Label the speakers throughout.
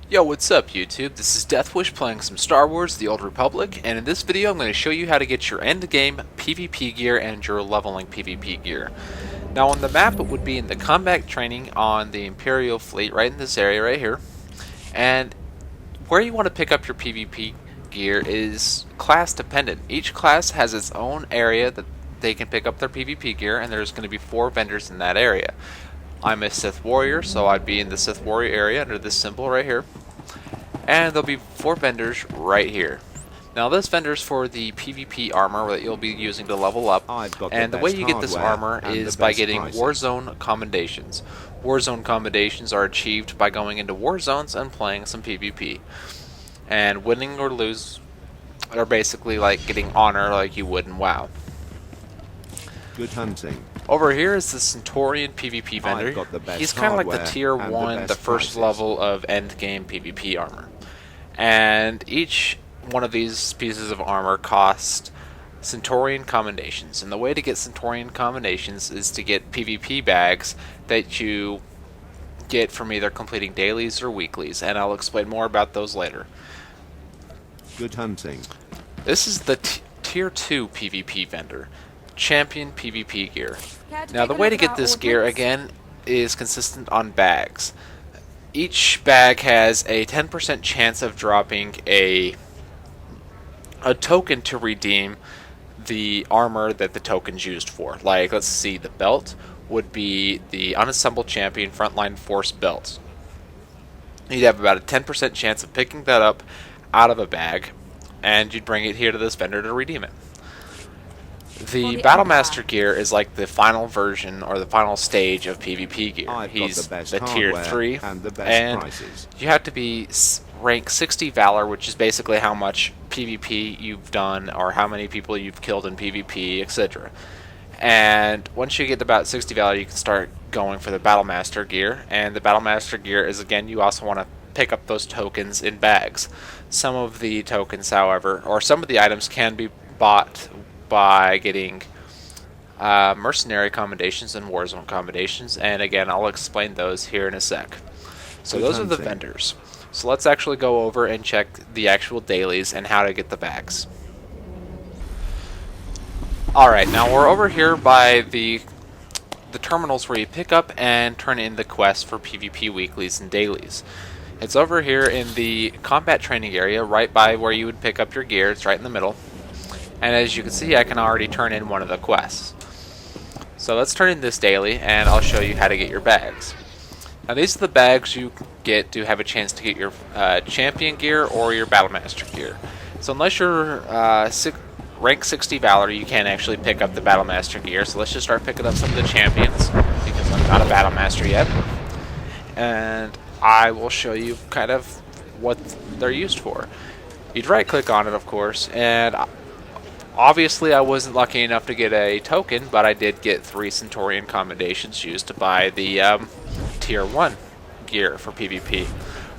Speaker 1: Yo, what's up YouTube? This is Deathwish playing some Star Wars The Old Republic, and in this video I'm going to show you how to get your end-game PvP gear and your leveling PvP gear. Now on the map it would be in the combat training on the Imperial fleet, right in this area right here. And where you want to pick up your PvP gear is class dependent. Each class has its own area that they can pick up their PvP gear, and there's going to be 4 vendors in that area. I'm a Sith Warrior, so I'd be in the Sith Warrior area under this symbol right here. And there'll be 4 vendors right here. Now this vendor's for the PvP armor that you'll be using to level up. And the way you get this armor is by getting Warzone commendations. Warzone commendations are achieved by going into war zones and playing some PvP. And winning or lose are basically like getting honor like you would in WoW.
Speaker 2: Good hunting.
Speaker 1: Over here is the Centaurian PvP vendor. He's kind of like the tier 1, the first level of endgame PvP armor. And each one of these pieces of armor costs Centaurian commendations. And the way to get Centaurian commendations is to get PvP bags that you get from either completing dailies or weeklies. And I'll explain more about those later.
Speaker 2: Good hunting.
Speaker 1: This is the tier 2 PvP vendor. Champion PvP gear. Now the way to get this gear again is consistent on bags. Each bag has a 10% chance of dropping a token to redeem the armor that the token's used for. Like, let's see, the belt would be the Unassembled Champion Frontline Force belt. You'd have about a 10% chance of picking that up out of a bag, and you'd bring it here to this vendor to redeem it. The Battlemaster gear is like the final version or the final stage of PvP gear. He's the tier 3, and you have to be rank 60 Valor, which is basically how much PvP you've done or how many people you've killed in PvP, etc. And once you get about 60 Valor, you can start going for the Battlemaster gear. And the Battlemaster gear is, again, you also want to pick up those tokens in bags. Some of the tokens, however, or some of the items can be bought by getting mercenary commendations and warzone commendations, and again I'll explain those here in a sec. So those are the vendors. So let's actually go over and check the actual dailies and how to get the bags. Alright, now we're over here by the terminals where you pick up and turn in the quests for PvP weeklies and dailies. It's over here in the combat training area, right by where you would pick up your gear. It's right in the middle. And as you can see, I can already turn in one of the quests. So let's turn in this daily, and I'll show you how to get your bags. Now these are the bags you get to have a chance to get your champion gear or your Battlemaster gear. So unless you're rank 60 Valor, you can't actually pick up the Battlemaster gear. So let's just start picking up some of the champions, because I'm not a Battlemaster yet. And I will show you kind of what they're used for. You'd right click on it, of course, and obviously I wasn't lucky enough to get a token, but I did get 3 Centaurian commendations used to buy the tier 1 gear for PvP.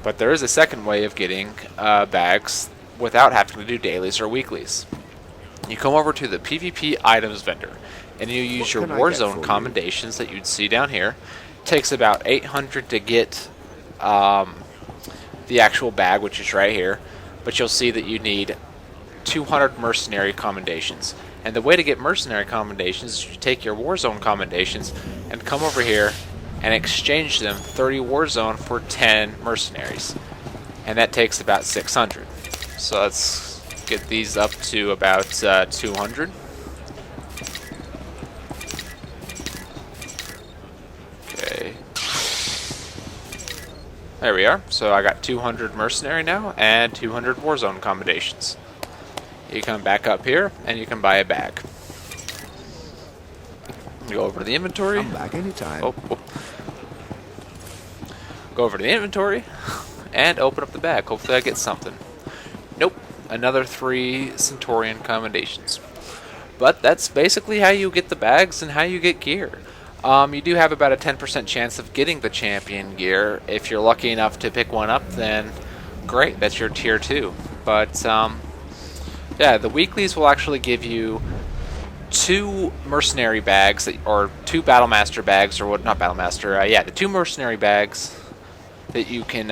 Speaker 1: But there is a second way of getting bags without having to do dailies or weeklies. You come over to the PvP items vendor, and you use your Warzone commendations that you'd see down here. It takes about 800 to get the actual bag, which is right here, but you'll see that you need 200 mercenary commendations. And the way to get mercenary commendations is you take your Warzone commendations and come over here and exchange them 30 Warzone for 10 mercenaries. And that takes about 600. So let's get these up to about 200. Okay. There we are. So I got 200 mercenary now and 200 Warzone commendations. You come back up here, and you can buy a bag. Go over to the inventory.
Speaker 2: Come back anytime.
Speaker 1: Go over to the inventory, and open up the bag. Hopefully I get something. Nope. Another 3 Centaurian commendations. But that's basically how you get the bags and how you get gear. You do have about a 10% chance of getting the champion gear. If you're lucky enough to pick one up, then great. That's your tier 2. But yeah, the weeklies will actually give you 2 mercenary bags, or 2 Battlemaster bags, or what? Not Battlemaster. Yeah, the 2 mercenary bags that you can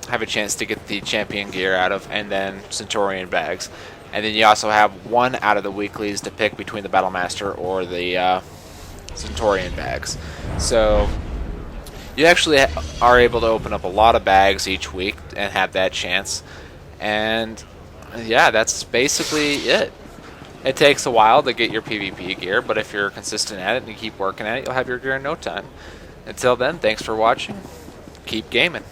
Speaker 1: have a chance to get the champion gear out of, and then Centurion bags. And then you also have one out of the weeklies to pick between the Battle Master or the Centurion bags. So you actually are able to open up a lot of bags each week and have that chance. And yeah, that's basically it. It takes a while to get your PvP gear, but if you're consistent at it and you keep working at it, you'll have your gear in no time. Until then, thanks for watching. Keep gaming.